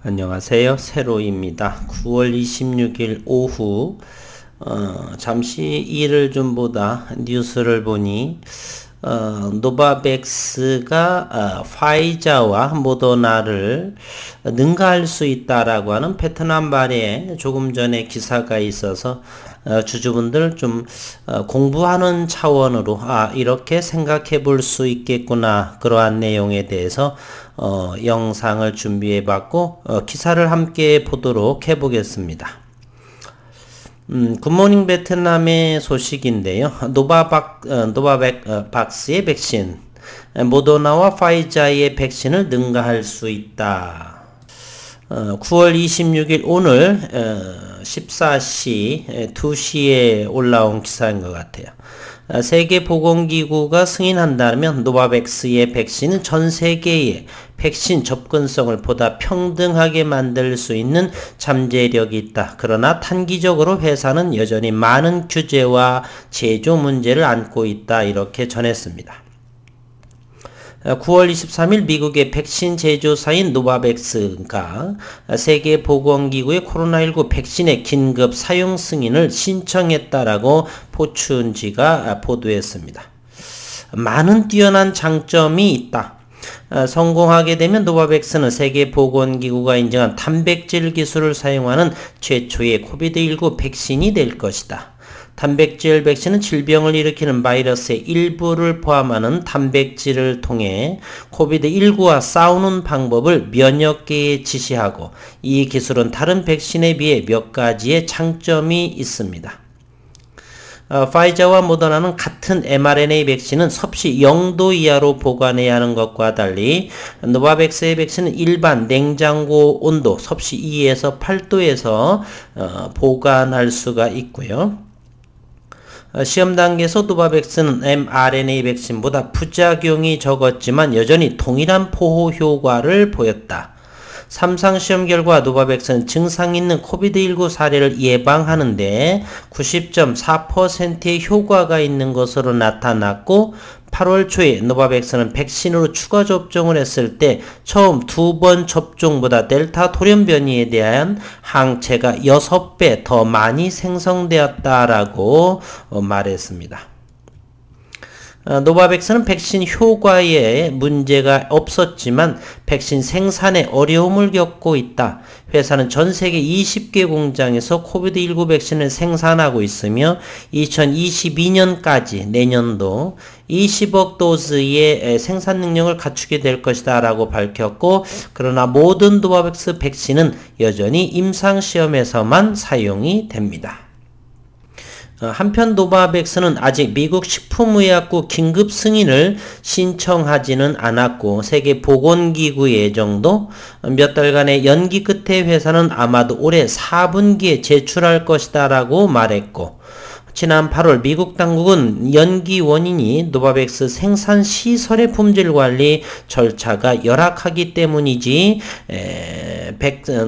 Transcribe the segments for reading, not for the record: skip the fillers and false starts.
안녕하세요. 세로입니다. 9월 26일 오후 잠시 일을 좀 보다 뉴스를 보니 노바백스가 화이자와 모더나를 능가할 수 있다라고 하는 베트남발의 조금 전에 기사가 있어서 주주분들 좀 공부하는 차원으로 이렇게 생각해 볼 수 있겠구나, 그러한 내용에 대해서 영상을 준비해 봤고 기사를 함께 보도록 해 보겠습니다. 굿모닝 베트남의 소식인데요. 노바백스의 백신, 모더나와 파이자의 백신을 능가할 수 있다. 9월 26일 오늘 14시 2시에 올라온 기사인 것 같아요. 세계보건기구가 승인한다면 노바백스의 백신은 전 세계의 백신 접근성을 보다 평등하게 만들 수 있는 잠재력이 있다. 그러나 단기적으로 회사는 여전히 많은 규제와 제조 문제를 안고 있다. 이렇게 전했습니다. 9월 23일 미국의 백신 제조사인 노바백스가 세계보건기구의 코로나19 백신의 긴급 사용 승인을 신청했다라고 포춘지가 보도했습니다. 많은 뛰어난 장점이 있다. 성공하게 되면 노바백스는 세계보건기구가 인정한 단백질 기술을 사용하는 최초의 코비드19 백신이 될 것이다. 단백질 백신은 질병을 일으키는 바이러스의 일부를 포함하는 단백질을 통해 코비드19와 싸우는 방법을 면역계에 지시하고, 이 기술은 다른 백신에 비해 몇 가지의 장점이 있습니다. 파이자와 모더나는 같은 mRNA 백신은 섭씨 0도 이하로 보관해야 하는 것과 달리 노바백스의 백신은 일반 냉장고 온도 섭씨 2에서 8도에서 보관할 수가 있고요. 시험 단계에서 노바백스는 mRNA 백신보다 부작용이 적었지만 여전히 동일한 보호 효과를 보였다. 3상 시험 결과 노바백스는 증상 있는 코비드19 사례를 예방하는데 90.4%의 효과가 있는 것으로 나타났고, 8월 초에 노바백스는 백신으로 추가 접종을 했을 때 처음 2번 접종보다 델타 돌연 변이에 대한 항체가 6배 더 많이 생성되었다라고 말했습니다. 노바백스는 백신 효과에 문제가 없었지만 백신 생산에 어려움을 겪고 있다. 회사는 전 세계 20개 공장에서 코비드19 백신을 생산하고 있으며 2022년까지 내년도 20억 도즈의 생산 능력을 갖추게 될 것이다 라고 밝혔고, 그러나 모든 노바백스 백신은 여전히 임상시험에서만 사용이 됩니다. 한편 노바백스는 아직 미국 식품의약국 긴급 승인을 신청하지는 않았고, 세계보건기구 예정도 몇 달간의 연기 끝에 회사는 아마도 올해 4분기에 제출할 것이다 라고 말했고, 지난 8월 미국 당국은 연기 원인이 노바백스 생산 시설의 품질 관리 절차가 열악하기 때문이지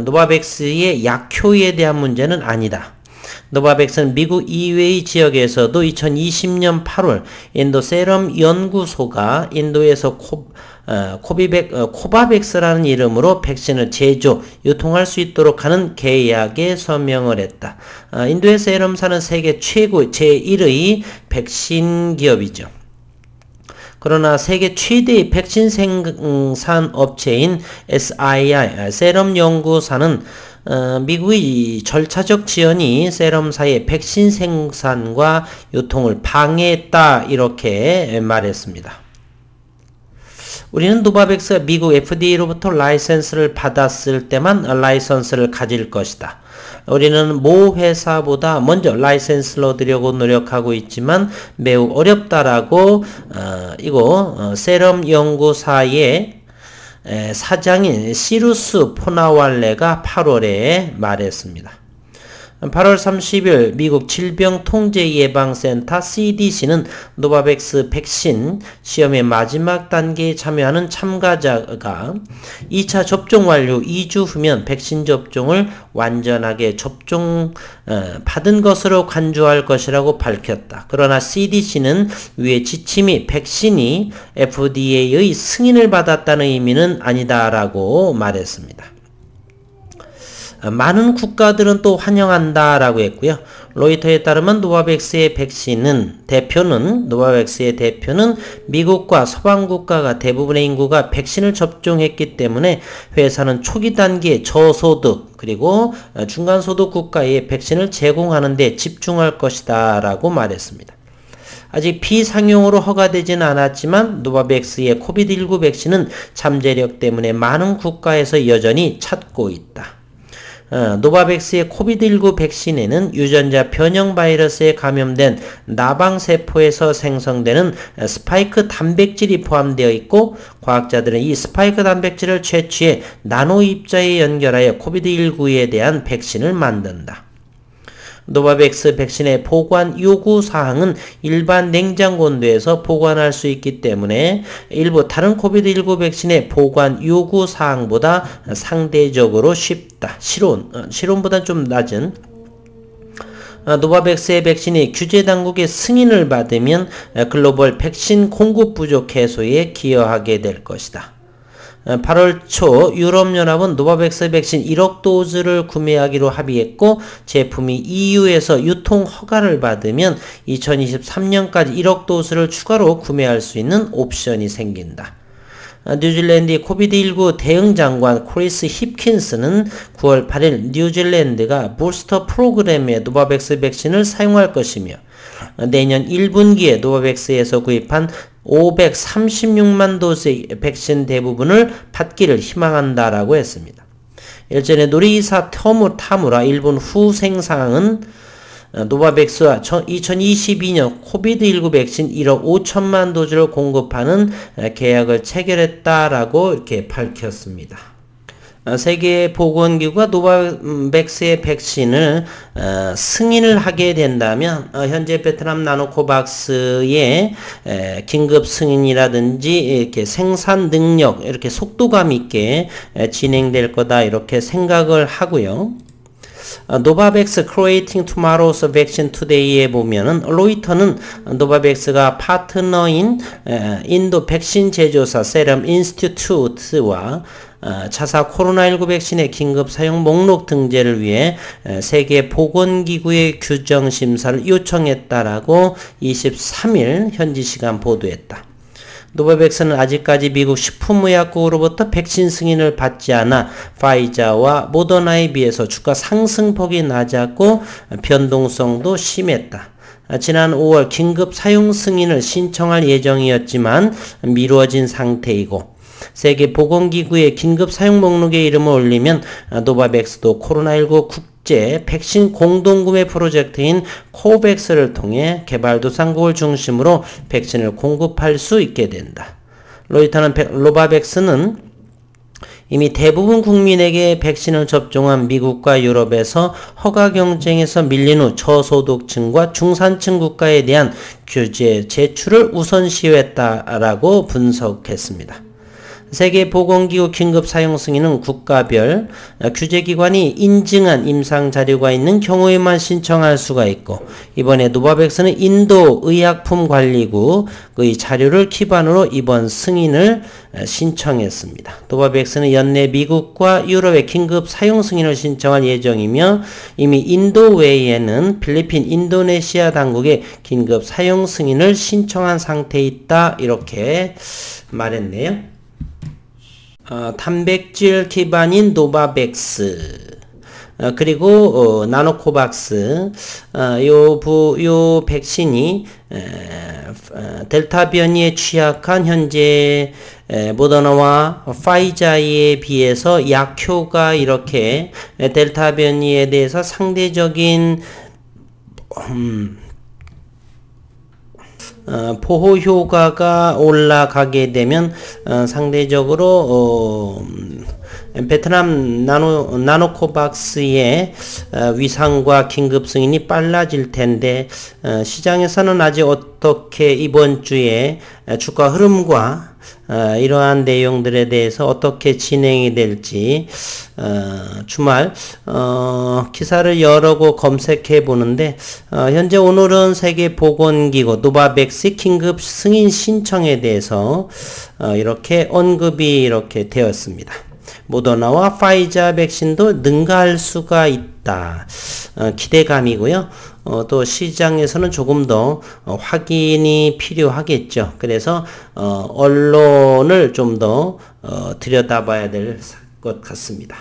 노바백스의 약효에 대한 문제는 아니다. 노바백스는 미국 이외의 지역에서도 2020년 8월 인도 세럼 연구소가 인도에서 코바백스라는 이름으로 백신을 제조, 유통할 수 있도록 하는 계약에 서명을 했다. 인도의 세럼사는 세계 최고 제1의 백신 기업이죠. 그러나 세계 최대의 백신 생산 업체인 SII 세럼 연구사는 미국의 절차적 지연이 세럼사의 백신 생산과 유통을 방해했다, 이렇게 말했습니다. 우리는 노바백스가 미국 FDA로부터 라이센스를 받았을 때만 라이선스를 가질 것이다. 우리는 모 회사보다 먼저 라이센스를 얻으려고 노력하고 있지만 매우 어렵다라고 세럼 연구사의 사장인 시루스 포나왈레가 8월에 말했습니다. 8월 30일 미국 질병통제예방센터 CDC는 노바백스 백신 시험의 마지막 단계에 참여하는 참가자가 2차 접종 완료 2주 후면 백신 접종을 완전하게 받은 것으로 간주할 것이라고 밝혔다. 그러나 CDC는 위의 지침이 백신이 FDA의 승인을 받았다는 의미는 아니다라고 말했습니다. 많은 국가들은 또 환영한다라고 했고요. 로이터에 따르면 노바백스의 대표는 미국과 서방 국가가 대부분의 인구가 백신을 접종했기 때문에 회사는 초기 단계 저소득 그리고 중간소득 국가에 백신을 제공하는 데 집중할 것이다 라고 말했습니다. 아직 비상용으로 허가되지는 않았지만 노바백스의 코비드19 백신은 잠재력 때문에 많은 국가에서 여전히 찾고 있다. 노바백스의 코비드19 백신에는 유전자 변형 바이러스에 감염된 나방세포에서 생성되는 스파이크 단백질이 포함되어 있고 과학자들은 이 스파이크 단백질을 채취해 나노 입자에 연결하여 코비드19에 대한 백신을 만든다. 노바백스 백신의 보관 요구 사항은 일반 냉장고 온도에서 보관할 수 있기 때문에 일부 다른 코비드19 백신의 보관 요구 사항보다 상대적으로 쉽다. 실온보다 좀 낮은 노바백스의 백신이 규제 당국의 승인을 받으면 글로벌 백신 공급 부족 해소에 기여하게 될 것이다. 8월 초 유럽연합은 노바백스 백신 1억 도즈를 구매하기로 합의했고 제품이 EU에서 유통 허가를 받으면 2023년까지 1억 도즈를 추가로 구매할 수 있는 옵션이 생긴다. 뉴질랜드의 코비드19 대응 장관 크리스 힙킨스는 9월 8일 뉴질랜드가 부스터 프로그램에 노바백스 백신을 사용할 것이며 내년 1분기에 노바백스에서 구입한 536만 도스의 백신 대부분을 받기를 희망한다라고 했습니다. 일전에 놀이기사 타무라 일본 후생상은 노바백스와 2022년 코비드19 백신 1억 5천만 도즈를 공급하는 계약을 체결했다라고 이렇게 밝혔습니다. 세계보건기구가 노바백스의 백신을 승인을 하게 된다면 현재 베트남 나노코박스의 긴급 승인이라든지 이렇게 생산 능력 이렇게 속도감 있게 진행될 거다 이렇게 생각을 하고요. 노바백스 Creating Tomorrow's Vaccine Today에 보면은 로이터는 노바백스가 파트너인 인도 백신 제조사 세럼 인스티튜트와 차사 코로나19 백신의 긴급 사용 목록 등재를 위해 세계보건기구의 규정 심사를 요청했다라고 23일 현지 시간 보도했다. 노바백스는 아직까지 미국 식품의약국으로부터 백신 승인을 받지 않아 파이자와 모더나에 비해서 주가 상승폭이 낮았고 변동성도 심했다. 지난 5월 긴급 사용 승인을 신청할 예정이었지만 미루어진 상태이고 세계보건기구의 긴급 사용 목록에 이름을 올리면 노바백스도 코로나19 국제 백신 공동구매 프로젝트인 코백스를 통해 개발도상국을 중심으로 백신을 공급할 수 있게 된다. 로이터는 노바백스는 이미 대부분 국민에게 백신을 접종한 미국과 유럽에서 허가 경쟁에서 밀린 후 저소득층과 중산층 국가에 대한 규제 제출을 우선시했다라고 분석했습니다. 세계보건기구 긴급 사용 승인은 국가별 규제기관이 인증한 임상 자료가 있는 경우에만 신청할 수가 있고 이번에 노바백스는 인도의약품관리국의 자료를 기반으로 이번 승인을 신청했습니다. 노바백스는 연내 미국과 유럽의 긴급 사용 승인을 신청할 예정이며 이미 인도 외에는 필리핀, 인도네시아 당국의 긴급 사용 승인을 신청한 상태에 있다 이렇게 말했네요. 단백질 기반인 노바백스 그리고 나노코박스 요 백신이 델타 변이에 취약한 현재 모더나와 파이자에 비해서 약효가 이렇게 델타 변이에 대해서 상대적인 보호 효과가 올라가게 되면 상대적으로 베트남 나노코박스의 위상과 긴급 승인이 빨라질 텐데 시장에서는 아직 어떻게 이번 주에 주가 흐름과 이러한 내용들에 대해서 어떻게 진행이 될지 주말 기사를 여러 곳 검색해 보는데 현재 오늘은 세계보건기구 노바백스 긴급 승인 신청에 대해서 이렇게 언급이 이렇게 되었습니다. 모더나와 파이자 백신도 능가할 수가 있다. 기대감이고요. 또 시장에서는 조금 더 확인이 필요하겠죠. 그래서 언론을 좀 더 들여다봐야 될 것 같습니다.